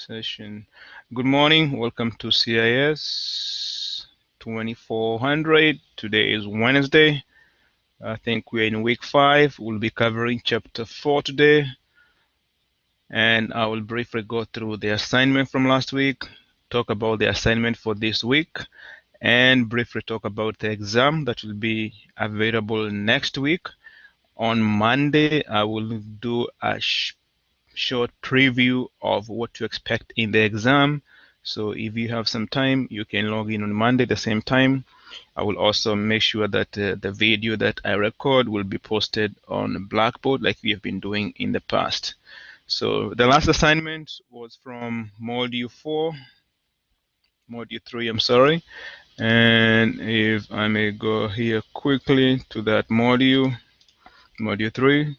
session. Good morning. Welcome to CIS 2400. Today is Wednesday. I think we're in week 5. We'll be covering chapter 4 today. And I will briefly go through the assignment from last week, talk about the assignment for this week, and briefly talk about the exam that will be available next week. On Monday, I will do a short preview of what to expect in the exam. So if you have some time, you can log in on Monday the same time. I will also make sure that the video that I record will be posted on Blackboard like we have been doing in the past. So the last assignment was from module 3, I'm sorry. And if I may go here quickly to that module 3,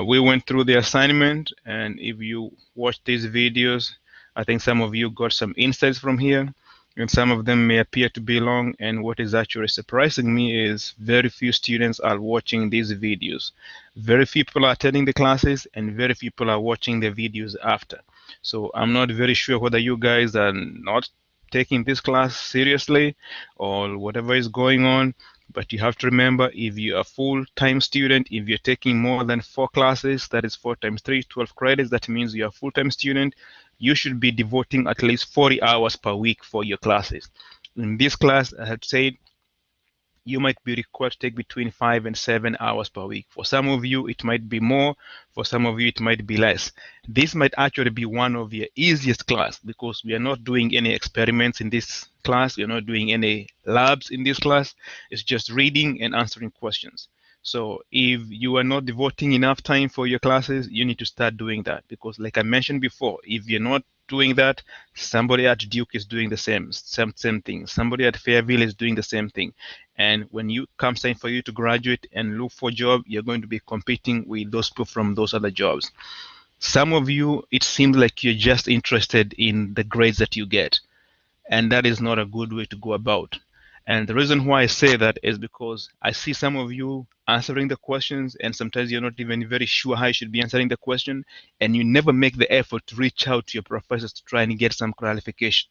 we went through the assignment, and if you watch these videos, I think some of you got some insights from here, and some of them may appear to be long, and what is actually surprising me is very few students are watching these videos. Very few people are attending the classes, and very few people are watching the videos after. So I'm not very sure whether you guys are not taking this class seriously or whatever is going on. But you have to remember, if you're a full-time student, if you're taking more than 4 classes, that is 4 times 3, 12 credits, that means you're a full-time student, you should be devoting at least 40 hours per week for your classes. In this class, I had said, you might be required to take between 5 and 7 hours per week. For some of you, it might be more. For some of you, it might be less. This might actually be one of your easiest class because we are not doing any experiments in this class. We are not doing any labs in this class. It's just reading and answering questions. So if you are not devoting enough time for your classes, you need to start doing that, because like I mentioned before, if you're not doing that, somebody at Duke is doing the same thing. Somebody at Fairville is doing the same thing. And when you come time for you to graduate and look for a job, you're going to be competing with those people from those other jobs. Some of you, it seems like you're just interested in the grades that you get, and that is not a good way to go about. And the reason why I say that is because I see some of you answering the questions, and sometimes you're not even very sure how you should be answering the question, and you never make the effort to reach out to your professors to try and get some clarification.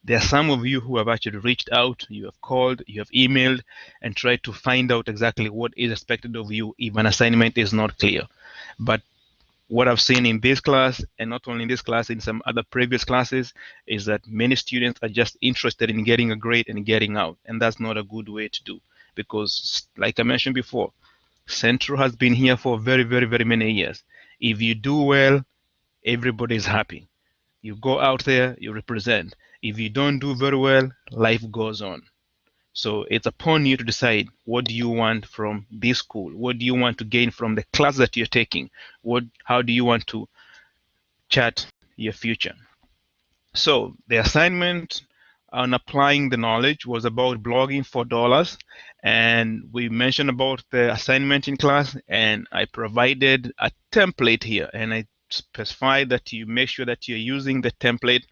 There are some of you who have actually reached out, you have called, you have emailed, and tried to find out exactly what is expected of you if an assignment is not clear. But what I've seen in this class, and not only in this class, in some other previous classes, is that many students are just interested in getting a grade and getting out. And that's not a good way to do, because like I mentioned before, Central has been here for very, very, very many years. If you do well, everybody is happy. You go out there, you represent. If you don't do very well, life goes on. So it's upon you to decide, what do you want from this school? What do you want to gain from the class that you're taking? How do you want to chart your future? So the assignment on applying the knowledge was about blogging for dollars, and we mentioned about the assignment in class, and I provided a template here, and I specified that you make sure that you're using the template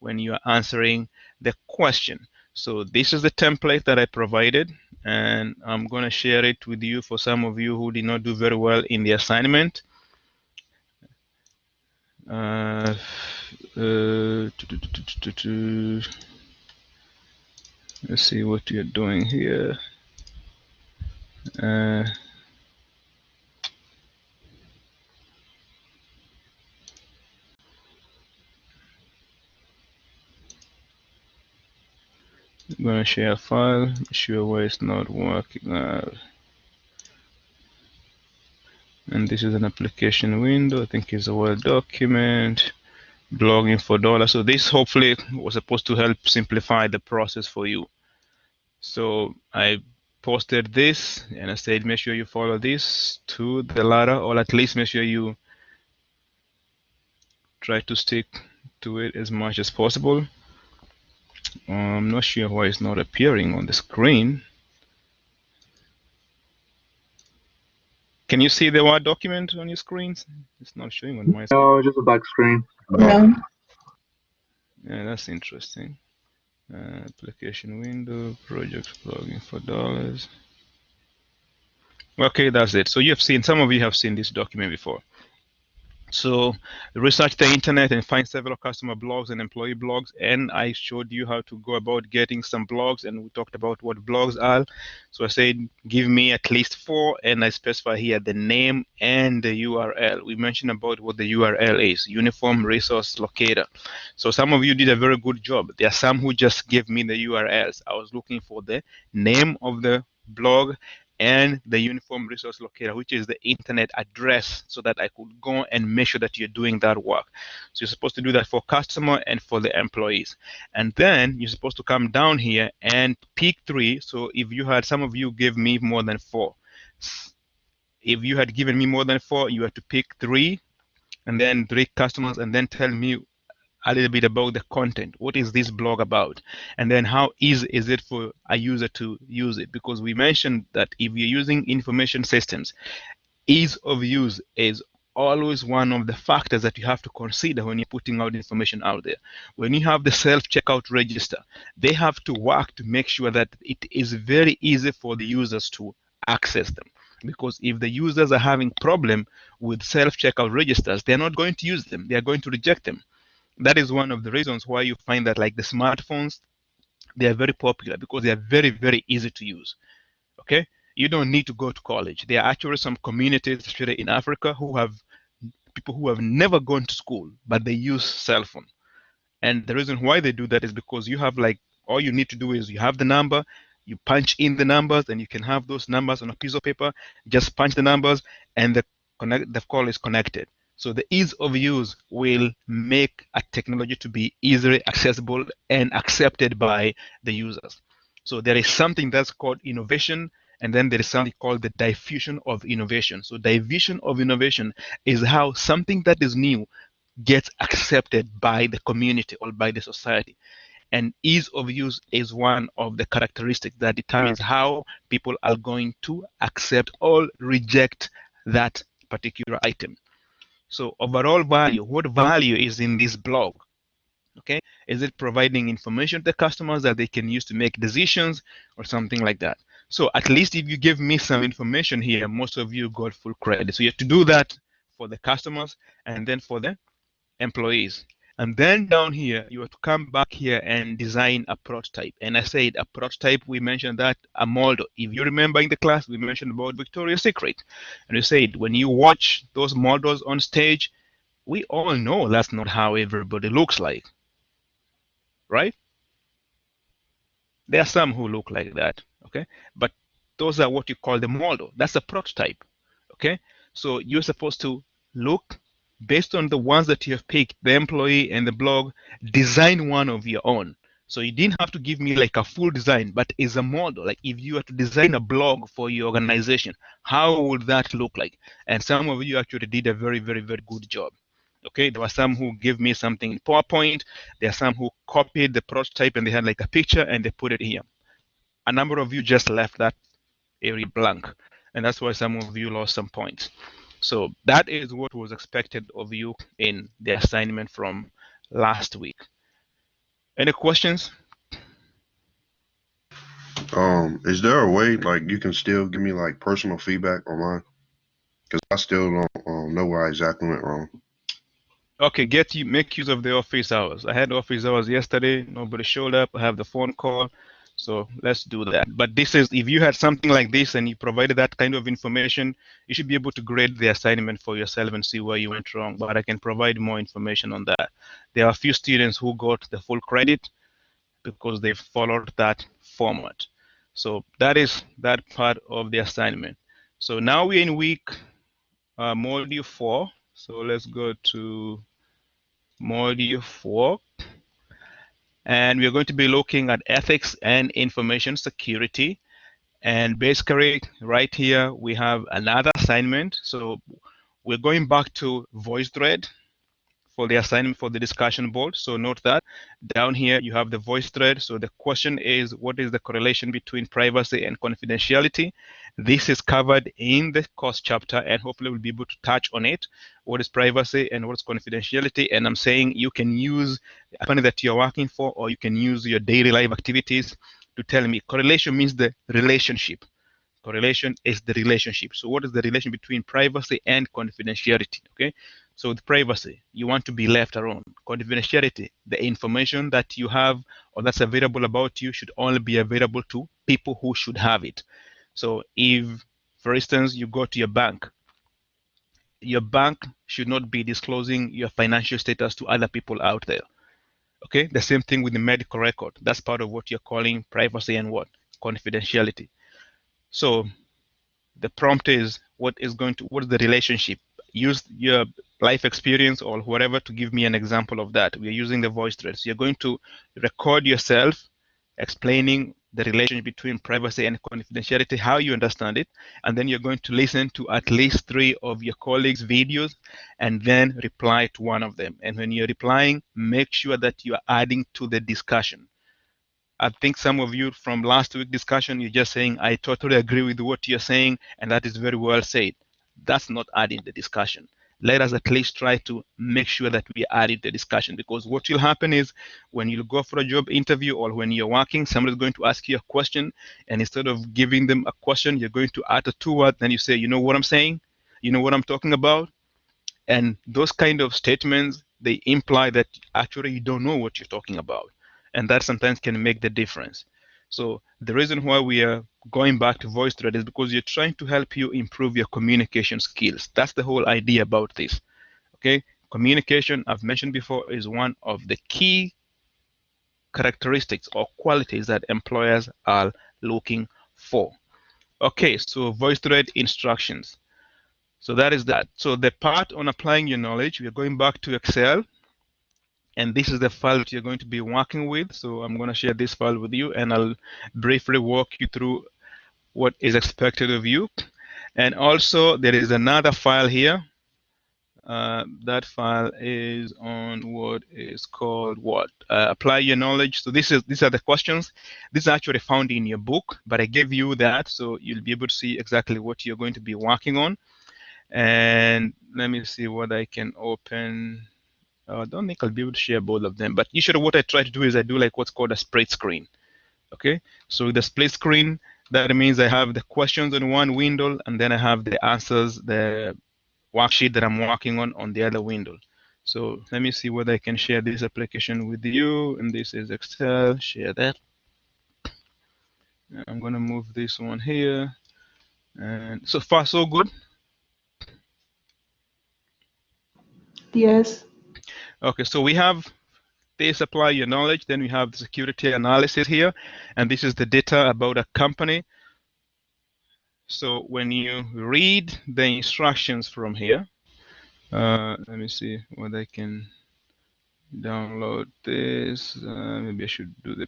when you are answering the question. So this is the template that I provided, and I'm going to share it with you for some of you who did not do very well in the assignment. Let's see what you're doing here. I'm going to share a file, make sure why it's not working out. And this is an application window. I think it's a Word document, blogging for dollars. So this hopefully was supposed to help simplify the process for you. So I posted this and I said, make sure you follow this to the ladder, or at least make sure you try to stick to it as much as possible. I'm not sure why it's not appearing on the screen. Can you see the Word document on your screens? It's not showing on my screen. No, just a black screen. No. Yeah, that's interesting. Application window, project blogging for dollars. Okay, that's it. So you have seen, some of you have seen this document before. So research the internet and find several customer blogs and employee blogs. And I showed you how to go about getting some blogs, and we talked about what blogs are. So I said, give me at least 4, and I specify here the name and the URL. We mentioned about what the URL is, Uniform Resource Locator. So some of you did a very good job. There are some who just gave me the URLs. I was looking for the name of the blog and the uniform resource locator, which is the internet address, so that I could go and make sure that you're doing that work. So you're supposed to do that for customer and for the employees. And then you're supposed to come down here and pick 3. So if you had, some of you gave me more than 4. If you had given me more than 4, you had to pick 3 and then 3 customers, and then tell me a little bit about the content. What is this blog about? And then how easy is it for a user to use it? Because we mentioned that if you're using information systems, ease of use is always one of the factors that you have to consider when you're putting out information out there. When you have the self-checkout register, they have to work to make sure that it is very easy for the users to access them. Because if the users are having problem with self-checkout registers, they're not going to use them. They are going to reject them. That is one of the reasons why you find that, like the smartphones, they are very popular because they are very, very easy to use. Okay, you don't need to go to college. There are actually some communities, especially in Africa, who have people who have never gone to school, but they use cell phone. And the reason why they do that is because you have, like, all you need to do is you have the number, you punch in the numbers, and you can have those numbers on a piece of paper. Just punch the numbers, and the call is connected. So the ease of use will make a technology to be easily accessible and accepted by the users. So there is something that's called innovation, and then there is something called the diffusion of innovation. So diffusion of innovation is how something that is new gets accepted by the community or by the society. And ease of use is one of the characteristics that determines how people are going to accept or reject that particular item. So overall value, what value is in this blog? Okay, is it providing information to the customers that they can use to make decisions or something like that? So at least if you give me some information here, most of you got full credit. So you have to do that for the customers and then for the employees. And then down here, you have to come back here and design a prototype. And I said a prototype, we mentioned that a model. If you remember in the class, we mentioned about Victoria's Secret. And we said when you watch those models on stage, we all know that's not how everybody looks like, right? There are some who look like that, okay? But those are what you call the model. That's a prototype, okay? So you're supposed to look based on the ones that you have picked, the employee and the blog, design one of your own. So you didn't have to give me like a full design, but is a model. Like if you were to design a blog for your organization, how would that look like? And some of you actually did a very, very, very good job. Okay, there were some who gave me something in PowerPoint. There are some who copied the prototype and they had like a picture and they put it here. A number of you just left that area blank, and that's why some of you lost some points. So that is what was expected of you in the assignment from last week. Any questions? Is there a way like you can still give me like personal feedback online? Because I still don't know where I exactly went wrong. Okay, make use of the office hours. I had office hours yesterday. Nobody showed up. I have the phone call. So let's do that. But this is, if you had something like this and you provided that kind of information, you should be able to grade the assignment for yourself and see where you went wrong. But I can provide more information on that. There are a few students who got the full credit because they followed that format. So that is that part of the assignment. So now we're in week module 4. So let's go to module 4. And we're going to be looking at ethics and information security. And basically, right here, we have another assignment. So we're going back to VoiceThread for the assignment for the discussion board. So note that down here you have the voice thread. So the question is, what is the correlation between privacy and confidentiality? This is covered in the course chapter, and hopefully we'll be able to touch on it. What is privacy and what is confidentiality? And I'm saying you can use the company that you're working for, or you can use your daily life activities to tell me. Correlation means the relationship. Correlation is the relationship. So what is the relation between privacy and confidentiality? Okay. So with privacy, you want to be left alone. Confidentiality, the information that you have or that's available about you should only be available to people who should have it. So if, for instance, you go to your bank should not be disclosing your financial status to other people out there. Okay, the same thing with the medical record. That's part of what you're calling privacy and what? Confidentiality. So the prompt is what is the relationship? Use your life experience or whatever to give me an example of that. We're using the voice thread. So you're going to record yourself explaining the relationship between privacy and confidentiality, how you understand it, and then you're going to listen to at least 3 of your colleagues' videos and then reply to one of them. And when you're replying, make sure that you are adding to the discussion. I think some of you from last week's discussion, you're just saying, I totally agree with what you're saying, and that is very well said. That's not adding the discussion. Let us at least try to make sure that we add the discussion, because what will happen is when you go for a job interview or when you're working, somebody's going to ask you a question, and instead of giving them a question, you're going to add a 2 word, then you say, you know what I'm saying? You know what I'm talking about? And those kind of statements, they imply that actually you don't know what you're talking about. And that sometimes can make the difference. So the reason why we are going back to VoiceThread is because you're trying to help you improve your communication skills. That's the whole idea about this. Okay, communication, I've mentioned before, is one of the key characteristics or qualities that employers are looking for. Okay, so VoiceThread instructions. So that is that. So the part on applying your knowledge, we are going back to Excel, and this is the file that you're going to be working with. So I'm going to share this file with you, and I'll briefly walk you through what is expected of you. And also, there is another file here. That file is on what is called what? Apply your knowledge. So these are the questions. This is actually found in your book, but I gave you that so you'll be able to see exactly what you're going to be working on. And let me see what I can open. I don't think I'll be able to share both of them, but usually what I try to do is I do like what's called a split screen. Okay, so the split screen, that means I have the questions on one window and then I have the answers, the worksheet that I'm working on the other window. So let me see whether I can share this application with you. And this is Excel, share that. I'm going to move this one here. And so far, so good. Yes. Okay, so we have this apply your knowledge, then we have the security analysis here, and this is the data about a company. So when you read the instructions from here, let me see whether I can download this. Maybe I should do the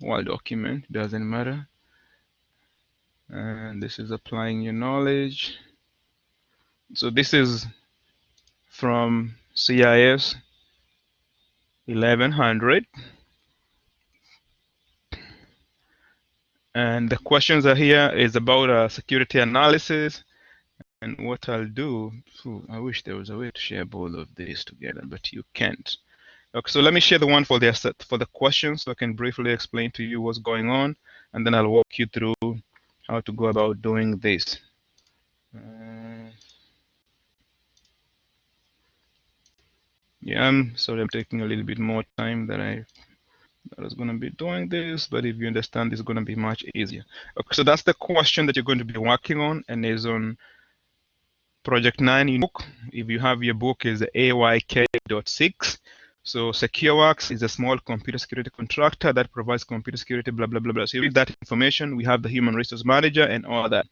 Word document, doesn't matter. And this is applying your knowledge. So this is from CIS 1100. And the questions are here is about security analysis. And what I'll do, I wish there was a way to share both of these together, but you can't. Okay, so let me share the one for the questions so I can briefly explain to you what's going on, and then I'll walk you through how to go about doing this. Yeah, I'm sorry I'm taking a little bit more time than I was going to be doing this, but if you understand, it's going to be much easier. Okay, so that's the question that you're going to be working on, and is on Project 9 in book. If you have your book, is AYK.6. So SecureWorks is a small computer security contractor that provides computer security, blah, blah, blah, blah. So you read that information. We have the human resource manager and all that.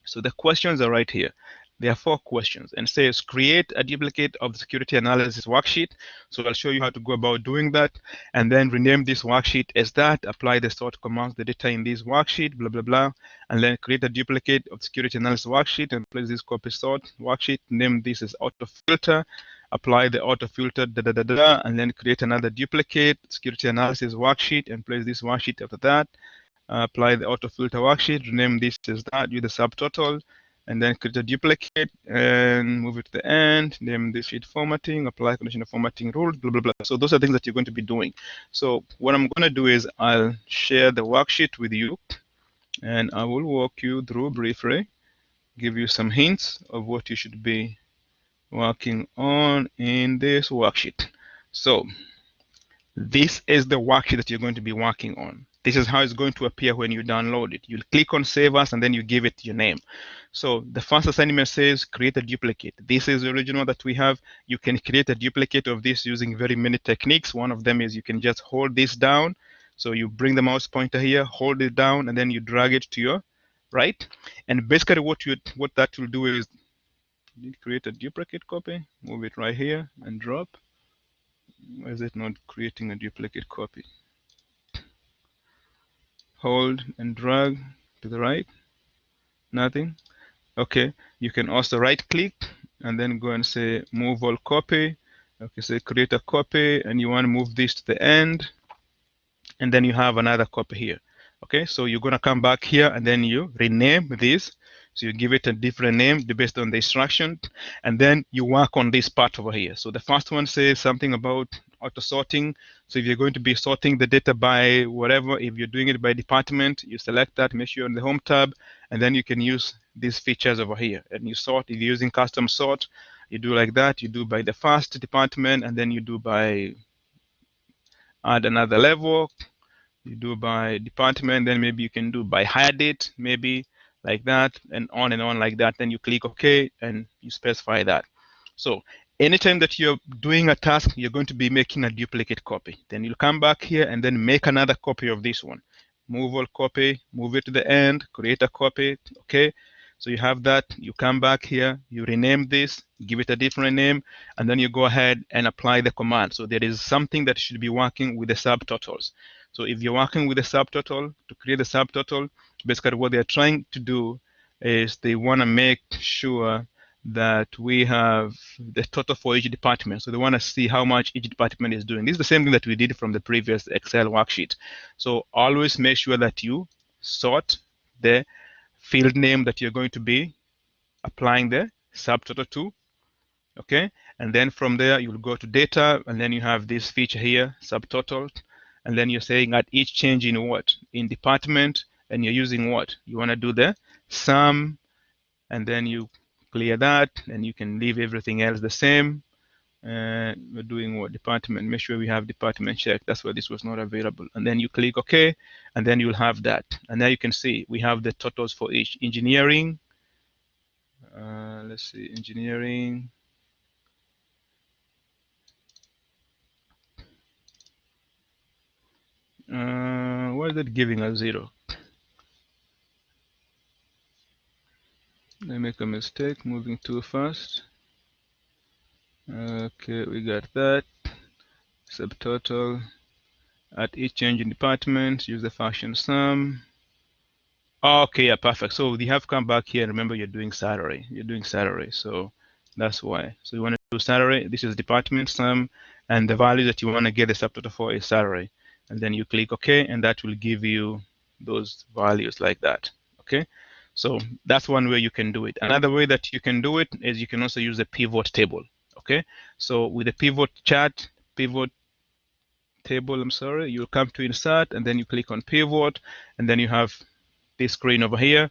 So the questions are right here. There are 4 questions, and it says create a duplicate of the security analysis worksheet. So I'll show you how to go about doing that, and then rename this worksheet as that, apply the sort commands, the data in this worksheet, blah, blah, blah, and then create a duplicate of security analysis worksheet and place this copy sort worksheet, name this as auto filter, apply the auto filter, da, da, da, da, and then create another duplicate security analysis worksheet and place this worksheet after that. Apply the auto filter worksheet, rename this as that, use the subtotal, and then create a duplicate and move it to the end, name this sheet formatting, apply conditional formatting rules, blah, blah, blah. So those are things that you're going to be doing. So what I'm going to do is I'll share the worksheet with you, and I will walk you through briefly, give you some hints of what you should be working on in this worksheet. So this is the worksheet that you're going to be working on. This is how it's going to appear when you download it. You'll click on Save As and then you give it your name. So the first assignment says create a duplicate. This is the original that we have. You can create a duplicate of this using very many techniques. One of them is you can just hold this down. So you bring the mouse pointer here, hold it down, and then you drag it to your right. And basically what that will do is create a duplicate copy, move it right here and drop. Why is it not creating a duplicate copy? Hold and drag to the right. Nothing. Okay. You can also right click and then go and say move all copy. Okay, say create a copy and you want to move this to the end. And then you have another copy here. Okay, so you're going to come back here and then you rename this. So you give it a different name based on the instruction, and then you work on this part over here. So the first one says something about auto sorting. So if you're going to be sorting the data by whatever, if you're doing it by department, you select that, make sure you're on the home tab, and then you can use these features over here. And you sort, if you're using custom sort, you do like that, you do by the first department, and then you do by add another level, you do by department, then maybe you can do by hire date, maybe like that, and on like that. Then you click OK and you specify that. So anytime that you're doing a task, you're going to be making a duplicate copy. Then you'll come back here and then make another copy of this one. Move all copy, move it to the end, create a copy. Okay. So you have that. You come back here, you rename this, give it a different name, and then you go ahead and apply the command. So there is something that should be working with the subtotals. So if you're working with a subtotal, to create a subtotal, basically what they're trying to do is they want to make sure that we have the total for each department. So they want to see how much each department is doing. This is the same thing that we did from the previous Excel worksheet. So always make sure that you sort the field name that you're going to be applying the subtotal to. Okay, and then from there you'll go to data, and then you have this feature here, subtotal, and then you're saying at each change in what? In department, and you're using what? You want to do the sum, and then you clear that, and you can leave everything else the same. And we're doing what? Department. Make sure we have department checked. That's why this was not available. And then you click OK, and then you'll have that. And now you can see we have the totals for each. Engineering. Let's see, engineering. Why is it giving us 0? I make a mistake, moving too fast. Okay, we got that. Subtotal. At each change in department, use the function sum. Okay, yeah, perfect. So you have come back here. Remember, you're doing salary. You're doing salary, so that's why. So you want to do salary. This is department sum, and the value that you want to get the subtotal for is salary. And then you click OK, and that will give you those values like that. Okay, so that's one way you can do it. Another way that you can do it is you can also use a pivot table. Okay, so with a pivot chart, pivot table, I'm sorry, you'll come to insert, and then you click on pivot, and then you have this screen over here,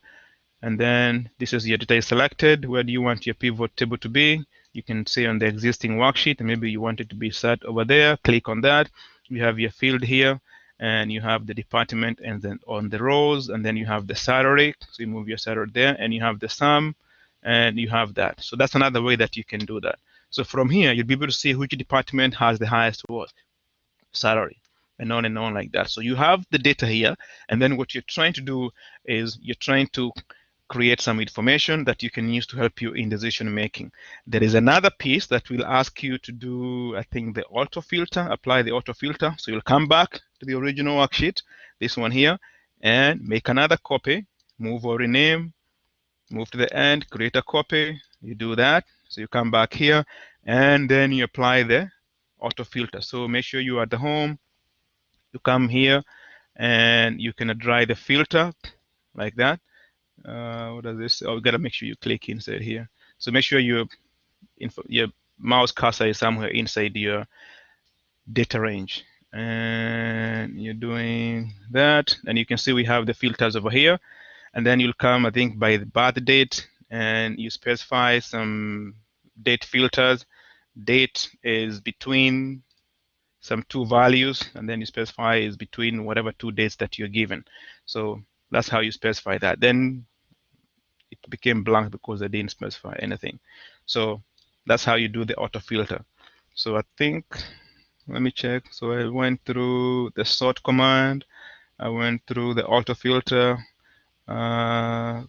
and then this is your data is selected. Where do you want your pivot table to be? You can say on the existing worksheet, and maybe you want it to be set over there. Click on that. You have your field here, and you have the department, and then on the rows, and then you have the salary. So you move your salary there, and you have the sum, and you have that. So that's another way that you can do that. So from here, you'll be able to see which department has the highest what? Salary, and on like that. So you have the data here, and then what you're trying to do is you're trying to create some information that you can use to help you in decision making. There is another piece that will ask you to do, I think, the auto filter, apply the auto filter. So you'll come back to the original worksheet, this one here, and make another copy, move or rename, move to the end, create a copy. You do that. So you come back here, and then you apply the auto filter. So make sure you are at the home. You come here, and you can dry the filter like that. What does this? Oh, you gotta make sure you click inside here. So make sure your mouse cursor is somewhere inside your data range, and you're doing that. And you can see we have the filters over here. and then you'll come, I think, by the birth date, and you specify some date filters. Date is between some two values, and then you specify is between whatever two dates that you're given. So that's how you specify that. Then it became blank because I didn't specify anything. So that's how you do the auto filter. So I think, let me check. So I went through the sort command. I went through the auto filter. Uh,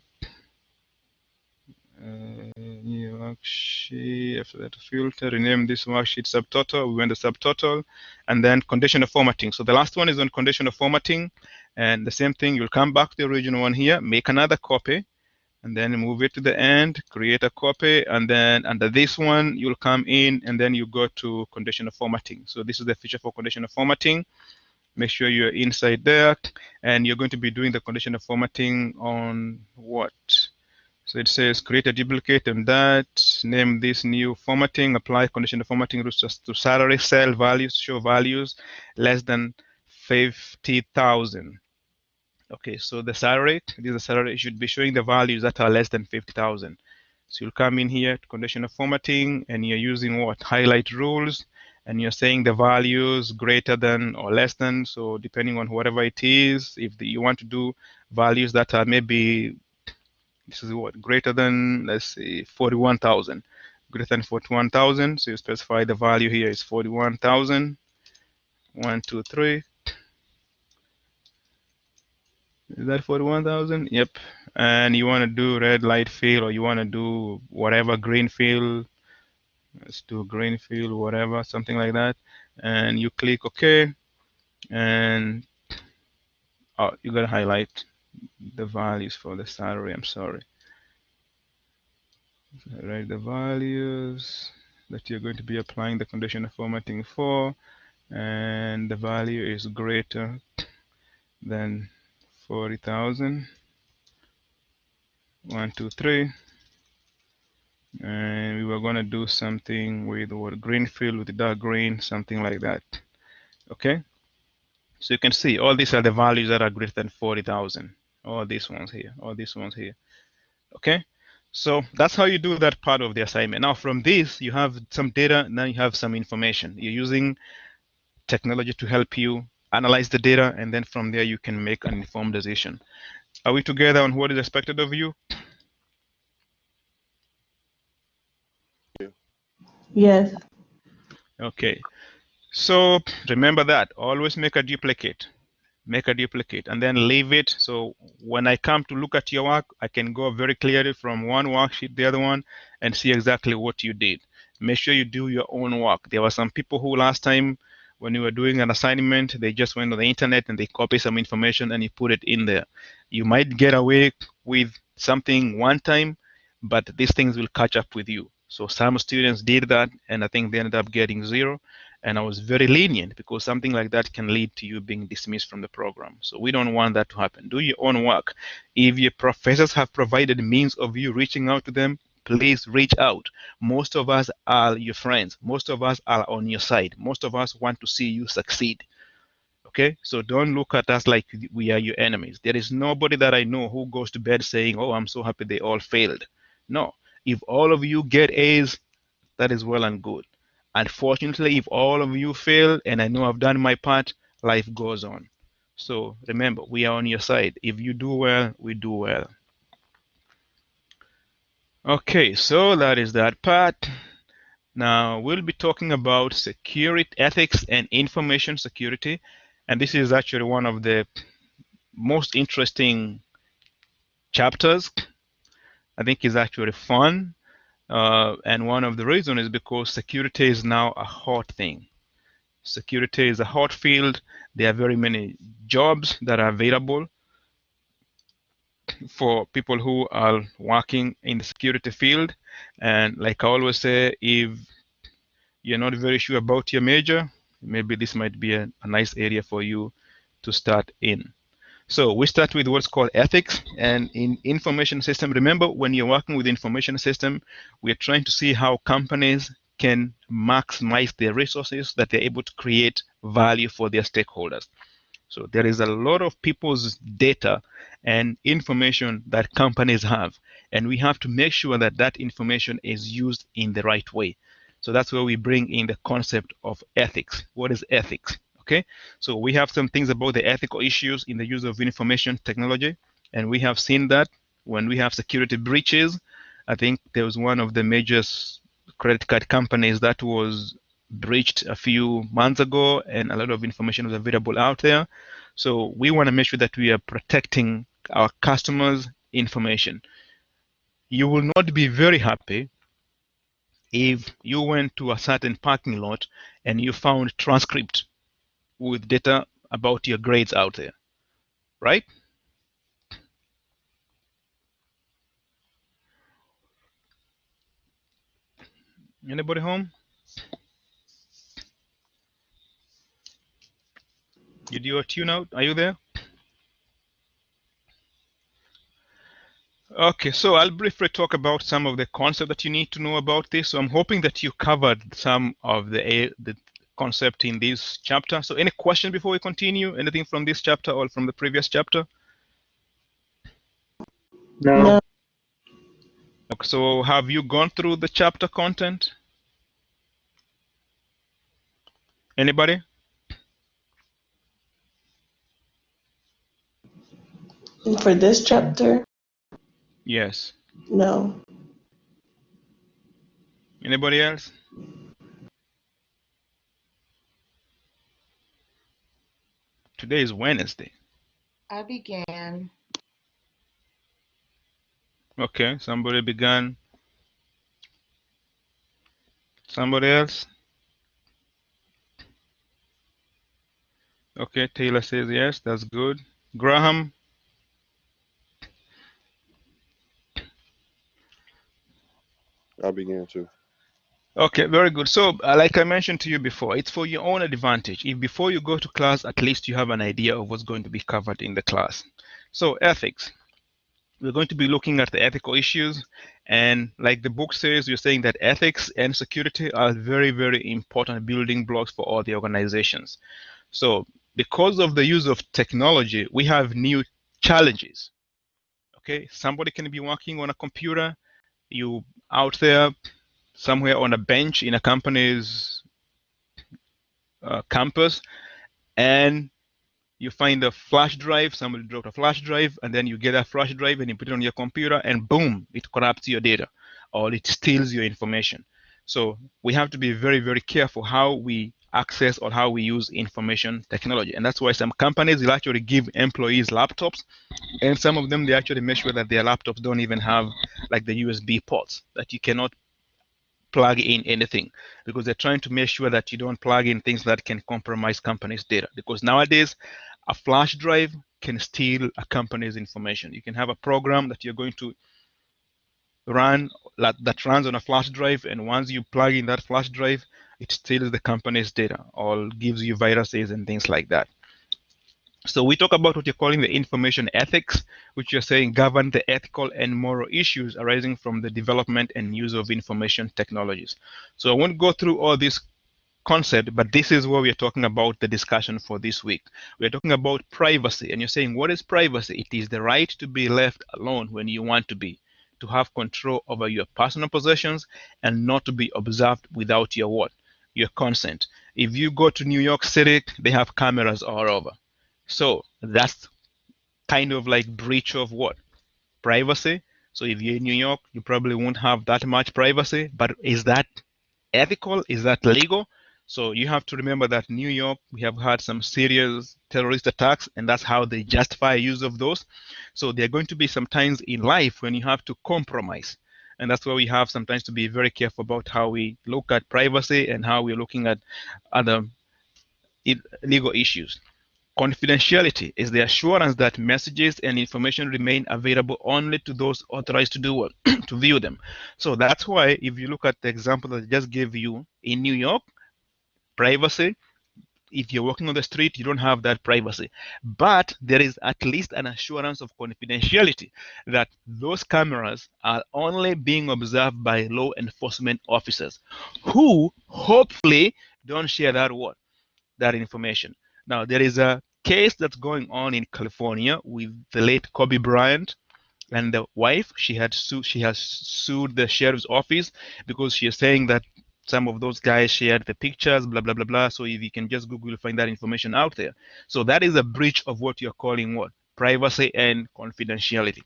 New worksheet. After that, filter. Rename this worksheet subtotal. We went to subtotal, and then conditional formatting. So the last one is on conditional formatting, and the same thing. You'll come back to the original one here. Make another copy, and then move it to the end. Create a copy, and then under this one, you'll come in, and then you go to conditional formatting. So this is the feature for conditional formatting. Make sure you're inside there, and you're going to be doing the conditional formatting on what? So it says create a duplicate and that, name this new formatting, apply conditional formatting rules to salary cell values, show values less than 50,000. Okay, so the salary, this is the salary, should be showing the values that are less than 50,000. So you'll come in here to conditional formatting and you're using what? Highlight rules, and you're saying the values greater than or less than. So depending on whatever it is, if you want to do values that are maybe, this is what, greater than, let's say 41,000, greater than 41,000. So you specify the value here is 41,000. 1, 2, 3. Is that 41,000? Yep. And you want to do red light fill, or you want to do whatever green fill. Let's do green fill, whatever, something like that. And you click OK. And oh, you got to highlight the values for the salary. I'm sorry. Write the values that you're going to be applying the conditional formatting for, and the value is greater than 40,000. 1, 2, 3. And we were going to do something with the word green fill with the dark green, something like that. Okay, so you can see all these are the values that are greater than 40,000. All these ones here, all these ones here. Okay, so that's how you do that part of the assignment. Now from this you have some data, now you have some information. You're using technology to help you analyze the data, and then from there you can make an informed decision. Are we together on what is expected of you? Yes. Okay, so remember that always make a duplicate. Make a duplicate and then leave it. So when I come to look at your work, I can go very clearly from one worksheet to the other one and see exactly what you did. Make sure you do your own work. There were some people who last time when you were doing an assignment, they just went on the internet and they copy some information and you put it in there. You might get away with something one time, but these things will catch up with you. So some students did that and I think they ended up getting 0. And I was very lenient because something like that can lead to you being dismissed from the program. So we don't want that to happen. Do your own work. If your professors have provided means of you reaching out to them, please reach out. Most of us are your friends. Most of us are on your side. Most of us want to see you succeed. Okay, so don't look at us like we are your enemies. There is nobody that I know who goes to bed saying, oh, I'm so happy they all failed. No, if all of you get A's, that is well and good. Unfortunately, if all of you fail, and I know I've done my part, life goes on. So remember, we are on your side. If you do well, we do well. Okay, so that is that part. Now we'll be talking about security, ethics, and information security. And this is actually one of the most interesting chapters. I think it's actually fun. And one of the reasons is because security is now a hot thing. Security is a hot field. There are very many jobs that are available for people who are working in the security field. And like I always say, if you're not very sure about your major, maybe this might be a nice area for you to start in. So we start with what's called ethics. And in information system, remember when you're working with information system, we're trying to see how companies can maximize their resources, that they're able to create value for their stakeholders. So there is a lot of people's data, and information that companies have. And we have to make sure that that information is used in the right way. So that's where we bring in the concept of ethics. What is ethics? Okay, so we have some things about the ethical issues in the use of information technology, and we have seen that when we have security breaches. I think there was one of the major credit card companies that was breached a few months ago, and a lot of information was available out there. So we want to make sure that we are protecting our customers' information. You will not be very happy if you went to a certain parking lot and you found transcript with data about your grades out there, right? Anybody home? Did you tune out? Are you there? Okay, so I'll briefly talk about some of the concepts that you need to know about this. So I'm hoping that you covered some of the concept in this chapter. So any questions before we continue? Anything from this chapter or from the previous chapter? No. Okay, so have you gone through the chapter content? Anybody? And for this chapter, Yes. no. Anybody else? Today is Wednesday. I began. Okay, somebody began. Somebody else? Okay, Taylor says yes, that's good. Graham? I began to. Okay, very good. So, like I mentioned to you before, it's for your own advantage. If before you go to class, at least you have an idea of what's going to be covered in the class. So, ethics. We're going to be looking at the ethical issues. And like the book says, we're saying that ethics and security are very, very important building blocks for all the organizations. So, because of the use of technology, we have new challenges. Okay, somebody can be working on a computer, you out there somewhere on a bench in a company's campus, and you find a flash drive, somebody dropped a flash drive, and then you get a flash drive and you put it on your computer, and boom, it corrupts your data or it steals your information. So we have to be very, very careful how we access or how we use information technology. And that's why some companies will actually give employees laptops, and some of them, they actually make sure that their laptops don't even have like the USB ports, that you cannot plug in anything, because they're trying to make sure that you don't plug in things that can compromise companies' data. Because nowadays, a flash drive can steal a company's information. You can have a program that you're going to run that runs on a flash drive, and once you plug in that flash drive, it steals the company's data or gives you viruses and things like that. So we talk about what you're calling the information ethics, which you're saying govern the ethical and moral issues arising from the development and use of information technologies. So I won't go through all this concept, but this is what we're talking about the discussion for this week. We're talking about privacy, and you're saying, what is privacy? It is the right to be left alone when you want to be, to have control over your personal possessions, and not to be observed without your what? Your consent. If you go to New York City, they have cameras all over. So that's kind of like breach of what? Privacy. So if you're in New York, you probably won't have that much privacy, but is that ethical? Is that legal? So you have to remember that New York, we have had some serious terrorist attacks, and that's how they justify use of those. So there are going to be some times in life when you have to compromise. And that's why we have sometimes to be very careful about how we look at privacy and how we're looking at other legal issues. Confidentiality is the assurance that messages and information remain available only to those authorized to do what? To view them. So that's why if you look at the example that I just gave you in New York, privacy, if you're walking on the street, you don't have that privacy. But there is at least an assurance of confidentiality that those cameras are only being observed by law enforcement officers who hopefully don't share that information. Now, there is a case that's going on in California with the late Kobe Bryant and the wife. She has sued the sheriff's office because she is saying that some of those guys shared the pictures, blah blah blah blah. So if you can just Google, you'll find that information out there. So that is a breach of what you're calling what? Privacy and confidentiality.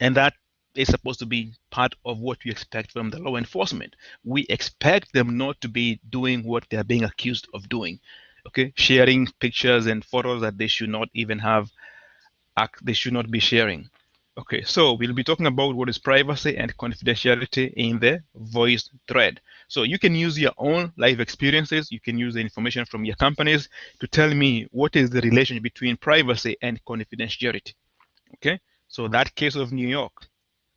And that is supposed to be part of what we expect from the law enforcement. We expect them not to be doing what they're being accused of doing. Okay, sharing pictures and photos that they should not even have, they should not be sharing. Okay, so we'll be talking about what is privacy and confidentiality in the voice thread. So you can use your own life experiences, you can use the information from your companies to tell me what is the relation between privacy and confidentiality. Okay, so that case of New York,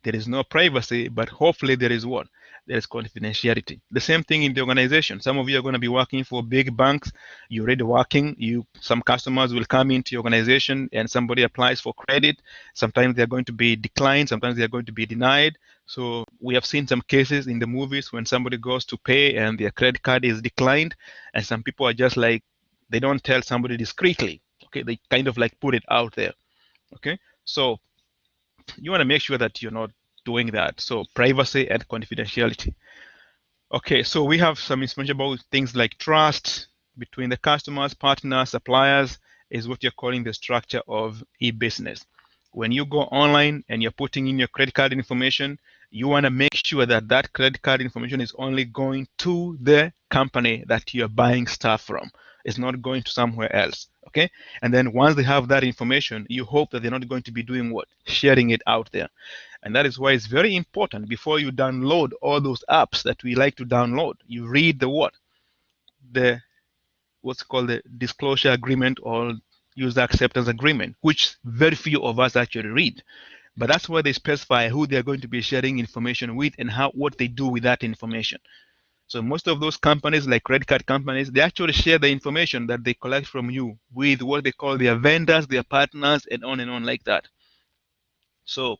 there is no privacy, but hopefully there is what? There is confidentiality. The same thing in the organization. Some of you are going to be working for big banks. You're already working. Some customers will come into your organization and somebody applies for credit. Sometimes they're going to be declined. Sometimes they're going to be denied. So we have seen some cases in the movies when somebody goes to pay and their credit card is declined, and some people are just like, they don't tell somebody discreetly. Okay, they kind of like put it out there. Okay, so you want to make sure that you're not doing that. So privacy and confidentiality. Okay, so we have some information about things like trust between the customers, partners, suppliers is what you're calling the structure of e-business. When you go online and you're putting in your credit card information, you want to make sure that that credit card information is only going to the company that you're buying stuff from. It's not going to somewhere else. Okay, and then once they have that information, you hope that they're not going to be doing what? Sharing it out there. And that is why it's very important before you download all those apps that we like to download, you read the what? The what's called the disclosure agreement or user acceptance agreement, which very few of us actually read. But that's where they specify who they're going to be sharing information with and what they do with that information. So most of those companies, like credit card companies, they actually share the information that they collect from you with what they call their vendors, their partners, and on like that. So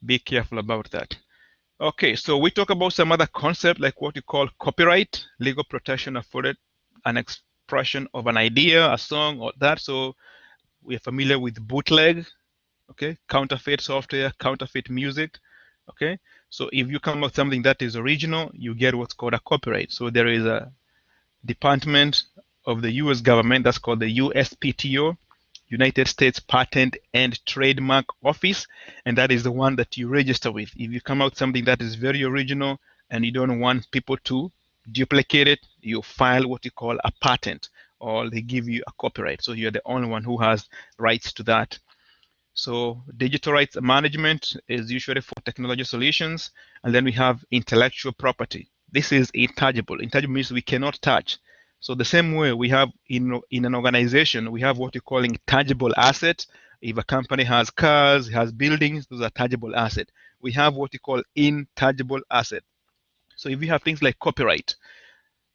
be careful about that. Okay, so we talk about some other concept like what you call copyright, legal protection afforded an expression of an idea, a song, or that. So we're familiar with bootleg, okay, counterfeit software, counterfeit music, okay. So if you come up with something that is original, you get what's called a copyright. So there is a department of the US government that's called the USPTO, United States Patent and Trademark Office, and that is the one that you register with. If you come out with something that is very original and you don't want people to duplicate it, you file what you call a patent, or they give you a copyright. So you're the only one who has rights to that. So digital rights management is usually for technology solutions. And then we have intellectual property. This is intangible. Intangible means we cannot touch. So the same way we have in an organization, we have what we call intangible assets. If a company has cars, has buildings, those are tangible assets. We have what we call intangible asset. So if you have things like copyright,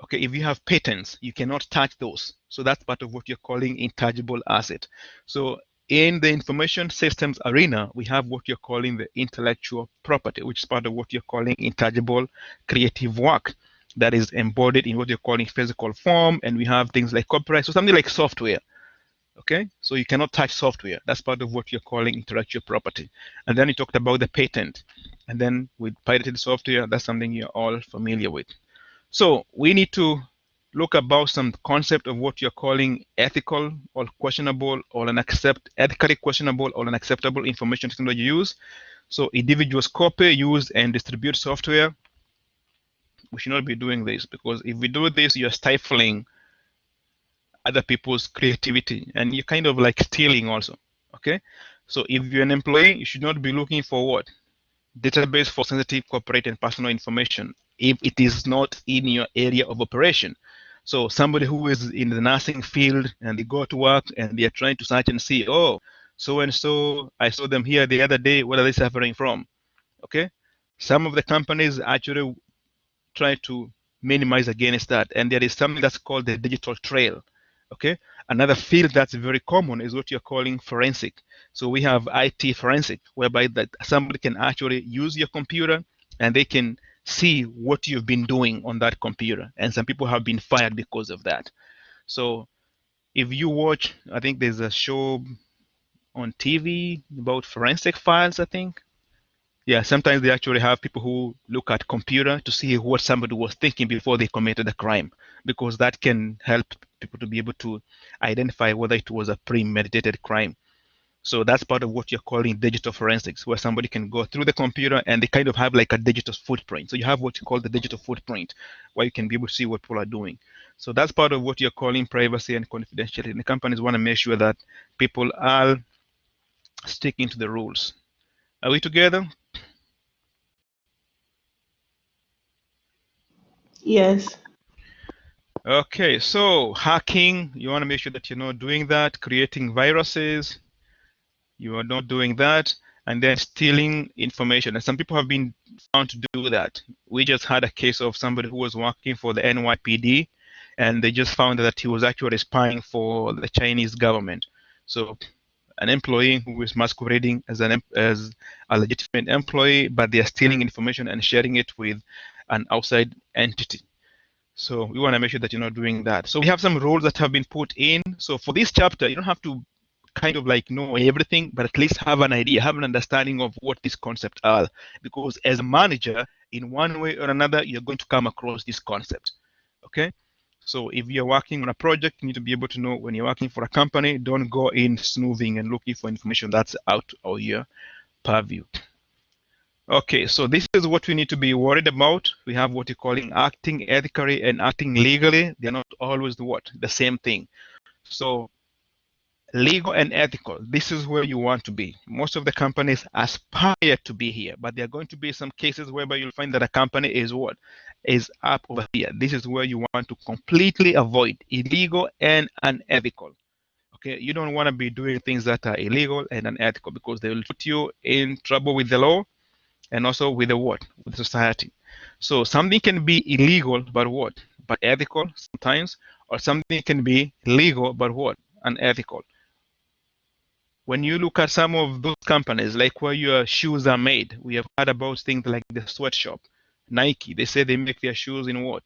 okay, if you have patents, you cannot touch those. So that's part of what you're calling intangible asset. So in the information systems arena, we have what you're calling the intellectual property, which is part of what you're calling intangible creative work that is embodied in what you're calling physical form. And we have things like copyright, so something like software. Okay, so you cannot touch software. That's part of what you're calling intellectual property. And then you talked about the patent. And then with pirated software, that's something you're all familiar with. So we need to look about some concept of what you're calling ethical or questionable or ethically questionable or unacceptable information technology use. So individuals copy, use, and distribute software. We should not be doing this, because if we do this, you're stifling other people's creativity and you're kind of like stealing also. Okay. So if you're an employee, you should not be looking for what? Database for sensitive corporate and personal information if it is not in your area of operation. So somebody who is in the nursing field and they go to work and they are trying to search and see, oh, so and so, I saw them here the other day, what are they suffering from? Okay. Some of the companies actually try to minimize against that. And there is something that's called the digital trail. Okay. Another field that's very common is what you're calling forensic. So we have IT forensic, whereby that somebody can actually use your computer and they can see what you've been doing on that computer. And some people have been fired because of that. So if you watch, I think there's a show on TV about forensic files, I think. Yeah, sometimes they actually have people who look at computer to see what somebody was thinking before they committed a crime, because that can help people to be able to identify whether it was a premeditated crime. So that's part of what you're calling digital forensics, where somebody can go through the computer and they kind of have like a digital footprint. So you have what you call the digital footprint, where you can be able to see what people are doing. So that's part of what you're calling privacy and confidentiality. And the companies want to make sure that people are sticking to the rules. Are we together? Yes. Okay, so hacking, you want to make sure that you're not doing that. Creating viruses, you are not doing that. And then stealing information. And some people have been found to do that. We just had a case of somebody who was working for the NYPD, and they just found that he was actually spying for the Chinese government. So an employee who is masquerading as as a legitimate employee, but they are stealing information and sharing it with an outside entity. So we want to make sure that you're not doing that. So we have some rules that have been put in. So for this chapter, you don't have to kind of like know everything, but at least have an idea, have an understanding of what these concepts are. Because as a manager, in one way or another, you're going to come across this concept. Okay? So if you're working on a project, you need to be able to know when you're working for a company, don't go in snooping and looking for information that's out of your purview. Okay, so this is what we need to be worried about. We have what you're calling acting ethically and acting legally. They're not always the what? The same thing. So legal and ethical, this is where you want to be. Most of the companies aspire to be here, but there are going to be some cases whereby you'll find that a company is what? Is up over here. This is where you want to completely avoid illegal and unethical. Okay, you don't want to be doing things that are illegal and unethical because they will put you in trouble with the law and also with the what? With society. So something can be illegal, but what? But ethical sometimes, or something can be legal, but what? Unethical. When you look at some of those companies, like where your shoes are made, we have heard about things like the sweatshop, Nike. They say they make their shoes in what?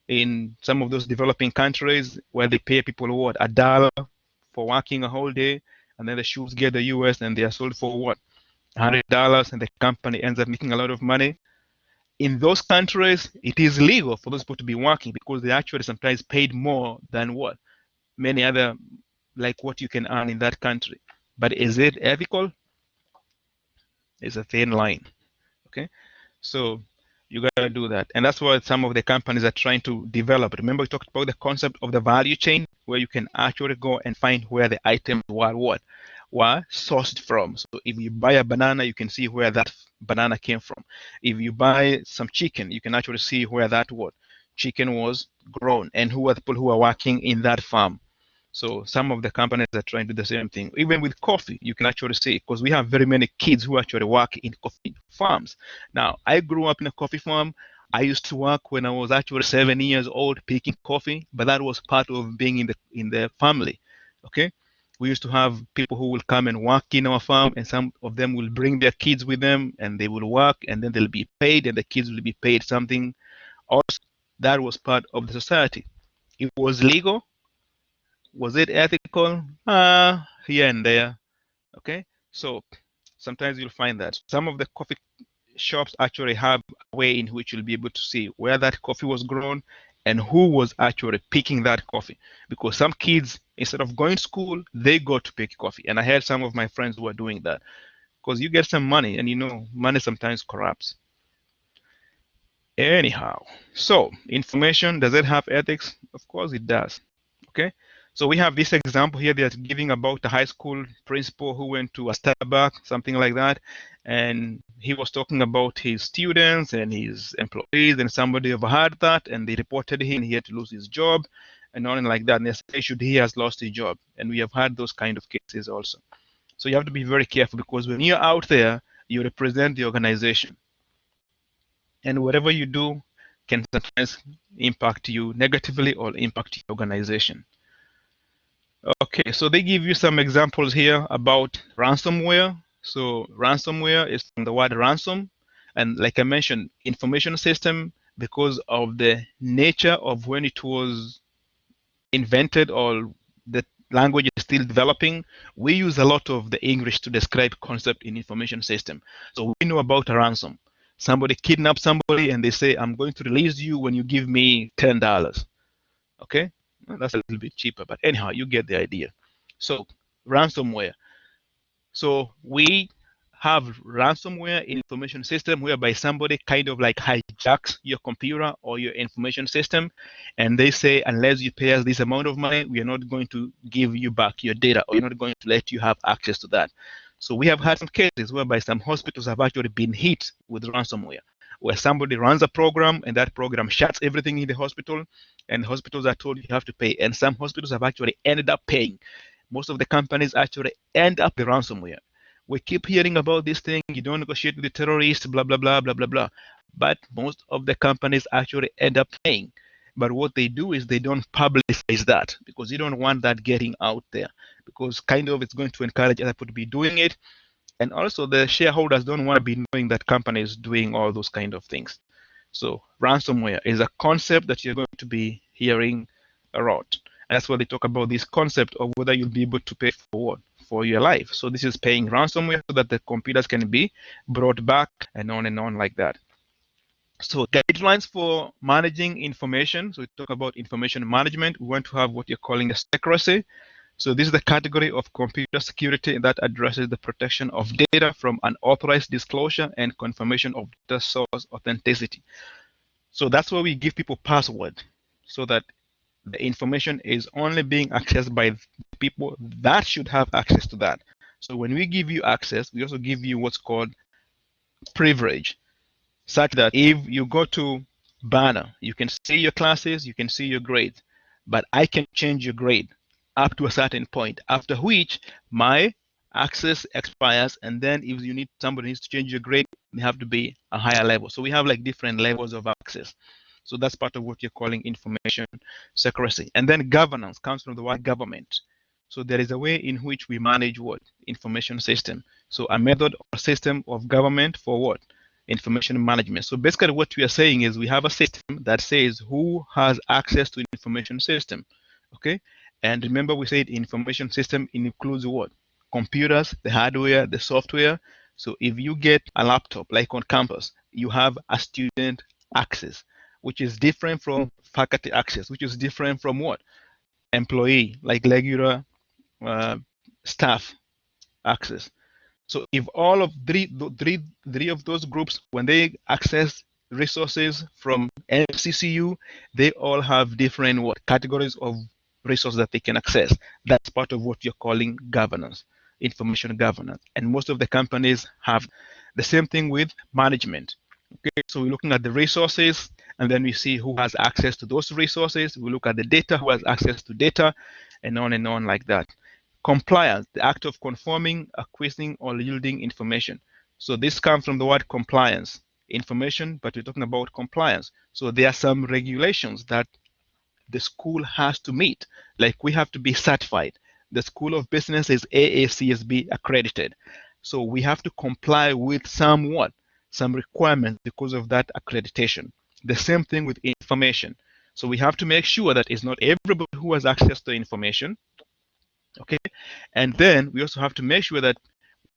In some of those developing countries where they pay people what? $1 for working a whole day, and then the shoes get the US and they are sold for what? $100, and the company ends up making a lot of money. In those countries, it is legal for those people to be working because they actually sometimes paid more than what many other, like what you can earn in that country. But is it ethical? It's a thin line. Okay, so you gotta do that, and that's what some of the companies are trying to develop. Remember, we talked about the concept of the value chain, where you can actually go and find where the items were what were sourced from. So if you buy a banana, you can see where that banana came from. If you buy some chicken, you can actually see where that what chicken was grown and who are the people who are working in that farm. So some of the companies are trying to do the same thing. Even with coffee, you can actually see, because we have very many kids who actually work in coffee farms. Now, I grew up in a coffee farm. I used to work when I was actually 7 years old picking coffee, but that was part of being in the family. Okay, we used to have people who will come and work in our farm, and some of them will bring their kids with them, and they will work, and then they'll be paid, and the kids will be paid something. Also, that was part of the society. It was legal. Was it ethical? Here and there. Okay, so sometimes you'll find that some of the coffee shops actually have a way in which you'll be able to see where that coffee was grown and who was actually picking that coffee. Because some kids, instead of going to school, they go to pick coffee. And I had some of my friends who are doing that because you get some money, and you know, money sometimes corrupts. Anyhow, so information, does it have ethics? Of course it does. Okay, so we have this example here that's giving about a high school principal who went to a Starbucks, something like that, and he was talking about his students and his employees, and somebody overheard that, and they reported him, and he had to lose his job, and nothing like that. And they said, should he has lost his job, and we have had those kind of cases also. So you have to be very careful because when you're out there, you represent the organization, and whatever you do can sometimes impact you negatively or impact your organization. Okay, so they give you some examples here about ransomware. So ransomware is from the word ransom. And like I mentioned, information system, because of the nature of when it was invented or the language is still developing, we use a lot of the English to describe concept in information system. So we know about a ransom. Somebody kidnaps somebody and they say, I'm going to release you when you give me $10. Okay? Well, that's a little bit cheaper, but anyhow, you get the idea. So ransomware. So we have ransomware information system whereby somebody kind of like hijacks your computer or your information system, and they say, unless you pay us this amount of money, we are not going to give you back your data, or we're not going to let you have access to that. So we have had some cases whereby some hospitals have actually been hit with ransomware, where somebody runs a program and that program shuts everything in the hospital, and hospitals are told you have to pay, and some hospitals have actually ended up paying. Most of the companies actually end up the ransomware. We keep hearing about this thing, you don't negotiate with the terrorists, blah, blah, blah, blah, blah, blah. But most of the companies actually end up paying. But what they do is they don't publicize that because you don't want that getting out there, because kind of it's going to encourage other people to be doing it. And also the shareholders don't want to be knowing that company is doing all those kind of things. So ransomware is a concept that you're going to be hearing a lot. And that's why they talk about this concept of whether you'll be able to pay for what? For your life. So this is paying ransomware so that the computers can be brought back and on like that. So guidelines for managing information. So we talk about information management. We want to have what you're calling the secrecy. So this is the category of computer security that addresses the protection of data from unauthorized disclosure and confirmation of data source authenticity. So that's why we give people password, so that the information is only being accessed by people that should have access to that. So when we give you access, we also give you what's called privilege, such that if you go to Banner, you can see your classes, you can see your grades, but I can change your grade up to a certain point, after which my access expires, and then if you need somebody needs to change your grade, they have to be a higher level. So we have like different levels of access. So that's part of what you're calling information secrecy. And then governance comes from the word government. So there is a way in which we manage what? Information system. So a method or system of government for what? Information management. So basically what we are saying is we have a system that says who has access to information system. Okay? And remember we said information system includes what? Computers, the hardware, the software. So if you get a laptop like on campus, you have a student access, which is different from faculty access, which is different from what? Employee, like regular uh, staff access. So if all of three of those groups, when they access resources from MCCU, they all have different what categories of resources that they can access. That's part of what you're calling governance, information governance. And most of the companies have the same thing with management. Okay, so we're looking at the resources, and then we see who has access to those resources. We look at the data, who has access to data, and on like that. Compliance, the act of conforming, acquiescing, or yielding information. So this comes from the word compliance, information, but we're talking about compliance. So there are some regulations that the school has to meet, like we have to be certified. The School of Business is AACSB accredited. So we have to comply with some what? Some requirements because of that accreditation. The same thing with information. So we have to make sure that it's not everybody who has access to information. Okay, and then we also have to make sure that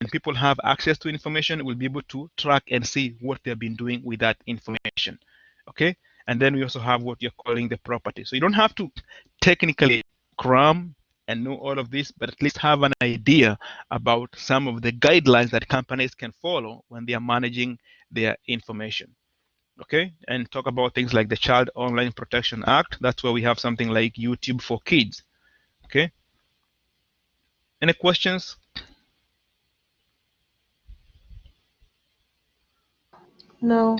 when people have access to information, we'll be able to track and see what they've been doing with that information. Okay, and then we also have what you're calling the property. So you don't have to technically cram and know all of this, but at least have an idea about some of the guidelines that companies can follow when they are managing their information. Okay, and talk about things like the Child Online Protection Act. That's where we have something like YouTube for Kids. Okay, any questions? No.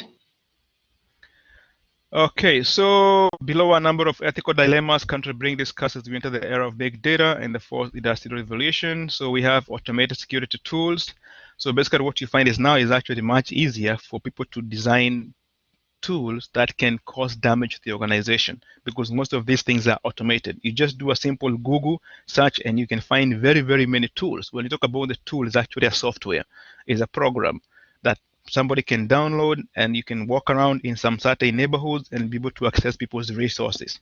Okay, so below a number of ethical dilemmas country bring discuss as we enter the era of big data and the fourth industrial revolution. So we have automated security tools. So basically what you find is now is actually much easier for people to design tools that can cause damage to the organization because most of these things are automated. You just do a simple Google search and you can find very, very many tools. When you talk about the tool, it's actually a software, it's a program that somebody can download and you can walk around in some certain neighborhoods and be able to access people's resources.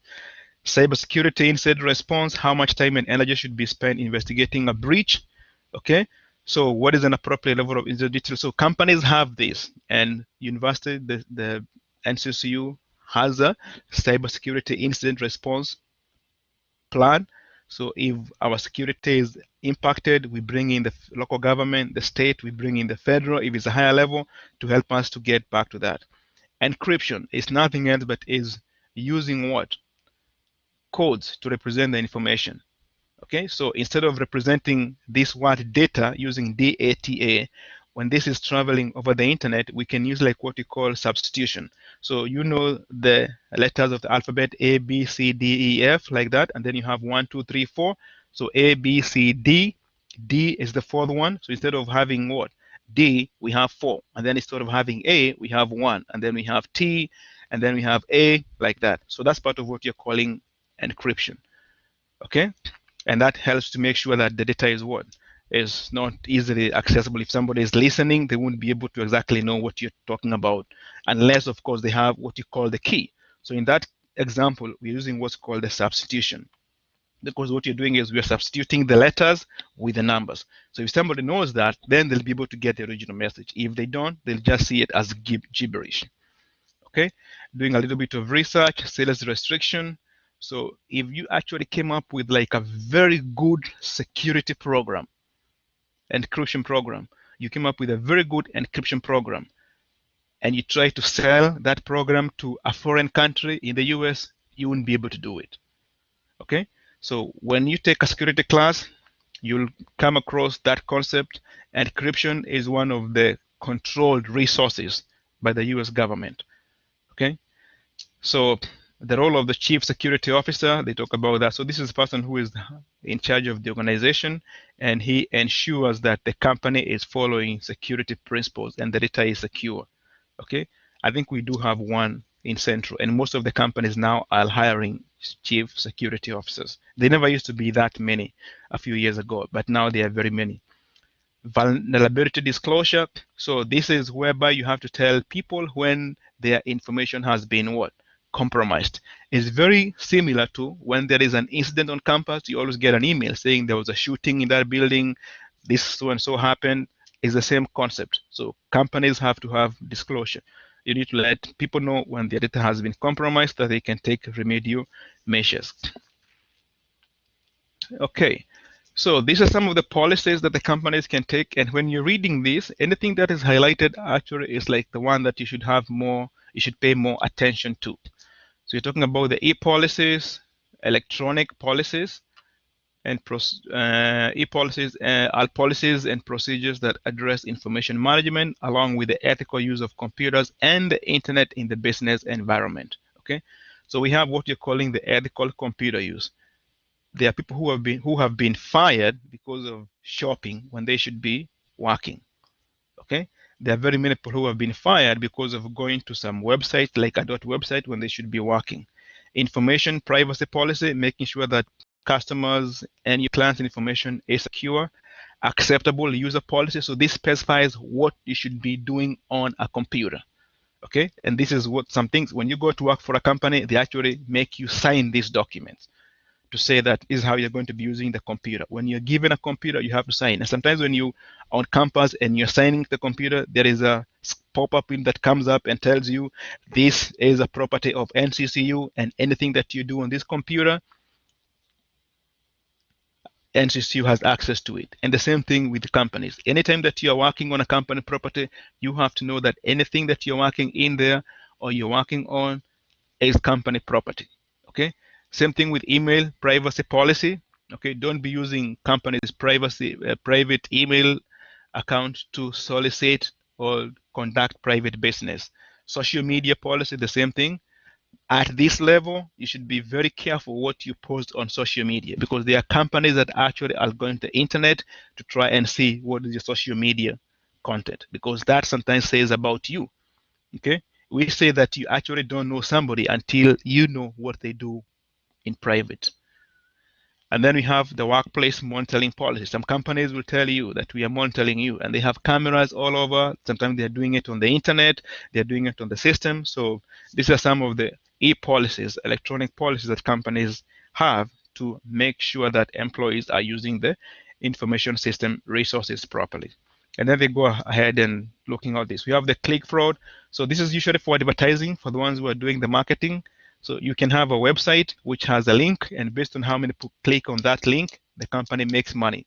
Cybersecurity incident response, how much time and energy should be spent investigating a breach. Okay, so what is an appropriate level of incident detail? So companies have this, and university, the NCCU has a cybersecurity incident response plan. So if our security is impacted, we bring in the local government, the state, we bring in the federal, if it's a higher level, to help us to get back to that. Encryption is nothing else but is using what? Codes to represent the information. Okay, so instead of representing this word data using DATA, when this is traveling over the internet, we can use like what we call substitution. So you know the letters of the alphabet A, B, C, D, E, F, like that, and then you have 1, 2, 3, 4. So A, B, C, D. D is the fourth one. So instead of having what? D, we have 4. And then instead of having A, we have 1. And then we have T, and then we have A, like that. So that's part of what you're calling encryption. Okay, and that helps to make sure that the data is what is not easily accessible. If somebody is listening, they won't be able to exactly know what you're talking about, unless of course they have what you call the key. So in that example, we're using what's called the substitution, because what you're doing is we're substituting the letters with the numbers. So if somebody knows that, then they'll be able to get the original message. If they don't, they'll just see it as gibberish. Okay, doing a little bit of research, sales restriction. So if you actually came up with like a very good security program, encryption program, you came up with a very good encryption program, and you try to sell that program to a foreign country in the US, you wouldn't be able to do it. Okay, so when you take a security class, you'll come across that concept. Encryption is one of the controlled resources by the US government. Okay, so the role of the chief security officer, they talk about that. So this is the person who is in charge of the organization, and he ensures that the company is following security principles and the data is secure. Okay, I think we do have one in Central, and most of the companies now are hiring chief security officers. They never used to be that many a few years ago, but now there are very many. Vulnerability disclosure. So this is whereby you have to tell people when their information has been what? Compromised. It's very similar to when there is an incident on campus, you always get an email saying there was a shooting in that building, this so and so happened. It's the same concept. So companies have to have disclosure. You need to let people know when their data has been compromised that they can take remedial measures. Okay, so these are some of the policies that the companies can take. And when you're reading this, anything that is highlighted actually is like the one that you should have more, you should pay more attention to. So you're talking about the e-policies, electronic policies, and e-policies are policies and procedures that address information management along with the ethical use of computers and the internet in the business environment. Okay, so we have what you're calling the ethical computer use. There are people who have been fired because of shopping when they should be working. Okay, there are very many people who have been fired because of going to some website like a website when they should be working. Information privacy policy, making sure that customers and your clients' information is secure. Acceptable user policy. So this specifies what you should be doing on a computer. Okay, and this is what some things when you go to work for a company, they actually make you sign these documents to say that this is how you're going to be using the computer. When you're given a computer, you have to sign. And sometimes when you are on campus and you're signing the computer, there is a pop-up that comes up and tells you this is a property of NCCU, and anything that you do on this computer, NCCU has access to it. And the same thing with the companies. Anytime that you're working on a company property, you have to know that anything that you're working in there or you're working on is company property. Okay, same thing with email privacy policy. Okay, don't be using company's private email account to solicit or conduct private business. Social media policy, the same thing. At this level, you should be very careful what you post on social media, because there are companies that actually are going to the internet to try and see what is your social media content, because that sometimes says about you. Okay, we say that you actually don't know somebody until you know what they do in private. And then we have the workplace monitoring policy. Some companies will tell you that we are monitoring you, and they have cameras all over. Sometimes they're doing it on the internet, they're doing it on the system. So these are some of the e-policies, electronic policies that companies have to make sure that employees are using the information system resources properly. And then they go ahead and looking at this. We have the click fraud. So this is usually for advertising, for the ones who are doing the marketing. So you can have a website which has a link, and based on how many people click on that link, the company makes money.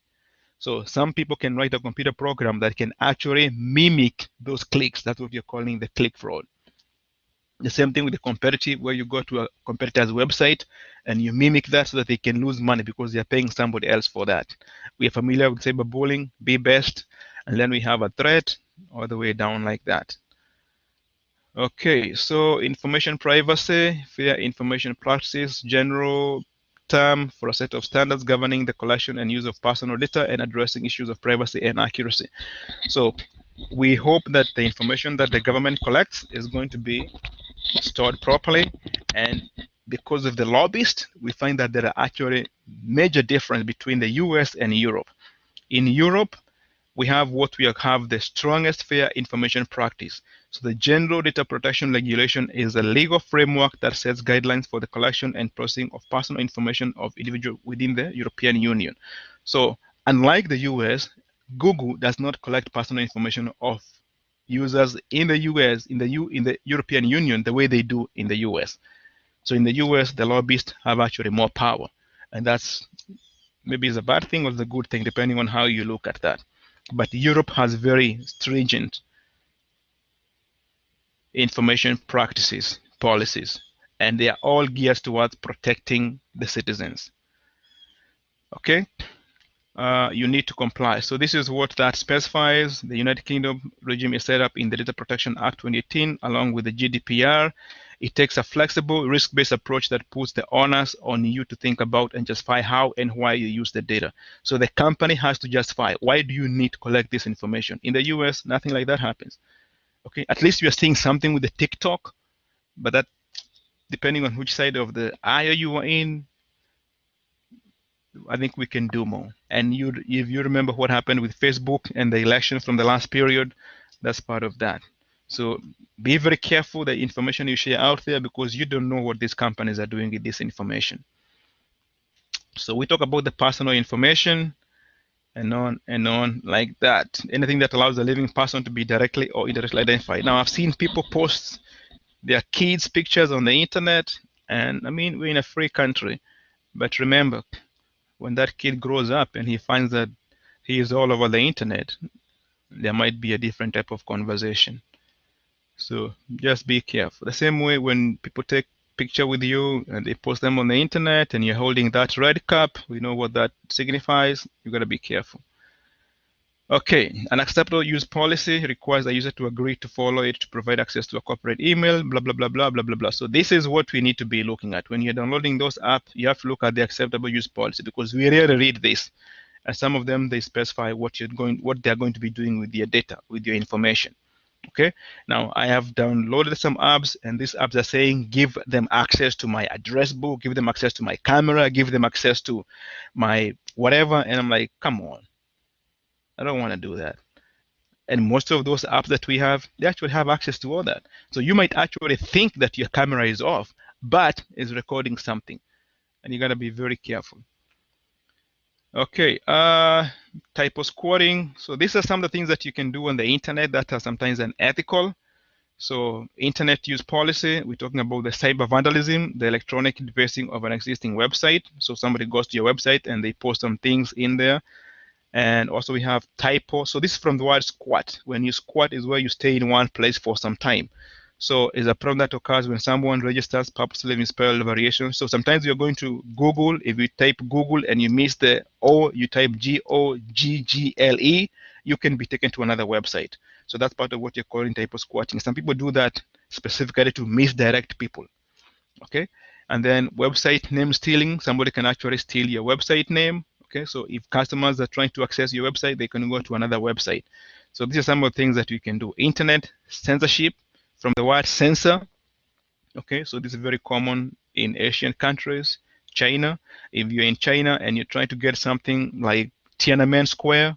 So some people can write a computer program that can actually mimic those clicks. That's what you're calling the click fraud. The same thing with the competitive, where you go to a competitor's website and you mimic that so that they can lose money because they're paying somebody else for that. We are familiar with cyberbullying, be best, and then we have a threat all the way down like that. Okay, so information privacy, fair information practices, general term for a set of standards governing the collection and use of personal data and addressing issues of privacy and accuracy. So we hope that the information that the government collects is going to be stored properly, and because of the lobbyist, we find that there are actually major difference between the US and Europe. In Europe, we have what we have the strongest fair information practice. So the General Data Protection Regulation is a legal framework that sets guidelines for the collection and processing of personal information of individuals within the European Union. So unlike the US, Google does not collect personal information of users in the US, in the European Union, the way they do in the US. So in the US, the lobbyists have actually more power, and that's maybe is a bad thing or is a good thing, depending on how you look at that. But Europe has very stringent information practices, policies, and they are all geared towards protecting the citizens. Okay, you need to comply. So this is what that specifies. The United Kingdom regime is set up in the Data Protection Act 2018, along with the GDPR. It takes a flexible, risk-based approach that puts the onus on you to think about and justify how and why you use the data. So the company has to justify, why do you need to collect this information? In the US, nothing like that happens. Okay, at least you are seeing something with the TikTok, but that, depending on which side of the aisle you are in, I think we can do more. And if you remember what happened with Facebook and the election from the last period, that's part of that. So be very careful the information you share out there, because you don't know what these companies are doing with this information. So we talk about the personal information and on like that. Anything that allows a living person to be directly or indirectly identified. Now I've seen people post their kids' pictures on the internet, and I mean, we're in a free country, but remember, when that kid grows up and he finds that he is all over the internet, there might be a different type of conversation. So just be careful. The same way when people take picture with you and they post them on the internet and you're holding that red cup, we know what that signifies. You got to be careful. Okay, an acceptable use policy requires a user to agree to follow it to provide access to a corporate email, blah, blah, blah, blah, blah, blah, blah. So this is what we need to be looking at. When you're downloading those apps, you have to look at the acceptable use policy, because we rarely read this. And some of them, they specify what they're going to be doing with your data, with your information. Okay, now I have downloaded some apps, and these apps are saying give them access to my address book, give them access to my camera, give them access to my whatever, and I'm like, come on, I don't want to do that. And most of those apps that we have, they actually have access to all that. So you might actually think that your camera is off, but it's recording something, and you got to be very careful. Okay, typo squatting. So these are some of the things that you can do on the internet that are sometimes unethical. So internet use policy, we're talking about the cyber vandalism, the electronic defacing of an existing website. So somebody goes to your website and they post some things in there. And also we have typo. So this is from the word squat. When you squat is where you stay in one place for some time. So it's a problem that occurs when someone registers purposely misspelled variations. So sometimes you're going to Google. If you type Google and you miss the O, you type Goggle, you can be taken to another website. So that's part of what you're calling typo squatting. Some people do that specifically to misdirect people. Okay, and then website name stealing. Somebody can actually steal your website name. Okay, so if customers are trying to access your website, they can go to another website. So these are some of the things that you can do. Internet censorship, from the word censor. Okay, so this is very common in Asian countries. China, if you're in China and you're trying to get something like Tiananmen Square,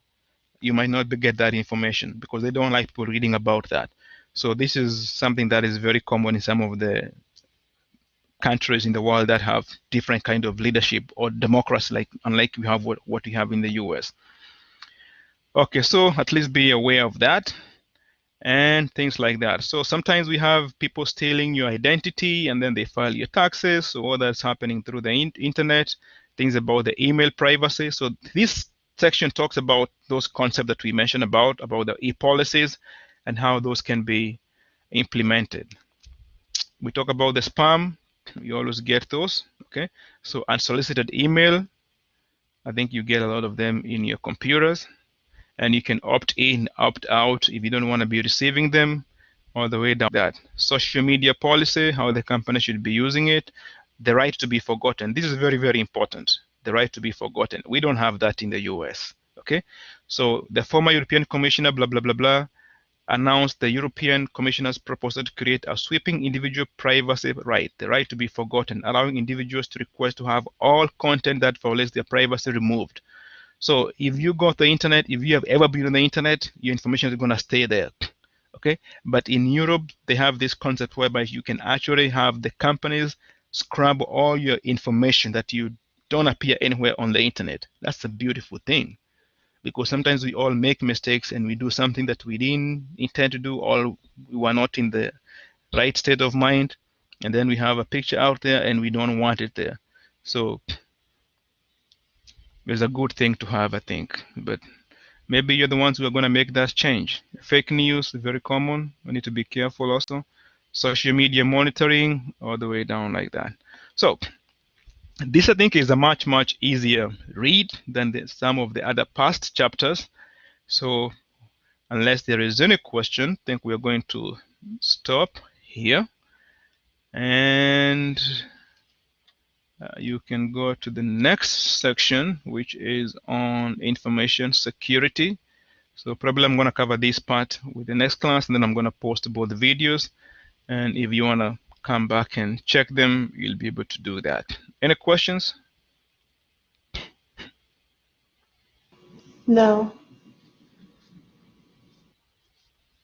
you might not get that information because they don't like people reading about that. So this is something that is very common in some of the countries in the world that have different kind of leadership or democracy, like unlike we have what we have in the US. Okay, so at least be aware of that and things like that. So sometimes we have people stealing your identity and then they file your taxes. So all that's happening through the internet, things about the email privacy. So this section talks about those concepts that we mentioned about the e-policies and how those can be implemented. We talk about the spam. You always get those. Okay. So unsolicited email, I think you get a lot of them in your computers. And you can opt in, opt out if you don't want to be receiving them, all the way down that. Social media policy, how the company should be using it. The right to be forgotten. This is very, very important. The right to be forgotten. We don't have that in the US. Okay. So the former European Commissioner, blah, blah, blah, blah, announced the European Commissioner's proposal to create a sweeping individual privacy right, the right to be forgotten, allowing individuals to request to have all content that violates their privacy removed. So if you go to the internet, if you have ever been on the internet, your information is going to stay there. Okay. But in Europe, they have this concept whereby you can actually have the companies scrub all your information that you don't appear anywhere on the internet. That's a beautiful thing, because sometimes we all make mistakes and we do something that we didn't intend to do, or we were not in the right state of mind, and then we have a picture out there and we don't want it there. So it's a good thing to have, I think. But maybe you're the ones who are going to make that change. Fake news is very common. We need to be careful also. Social media monitoring, all the way down like that. So this, I think, is a much, much easier read than some of the other past chapters. So unless there is any question, I think we're going to stop here. And you can go to the next section, which is on information security. So probably I'm going to cover this part with the next class, and then I'm going to post both the videos. And if you want to come back and check them, you'll be able to do that. Any questions? No.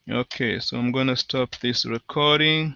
Okay, so I'm going to stop this recording.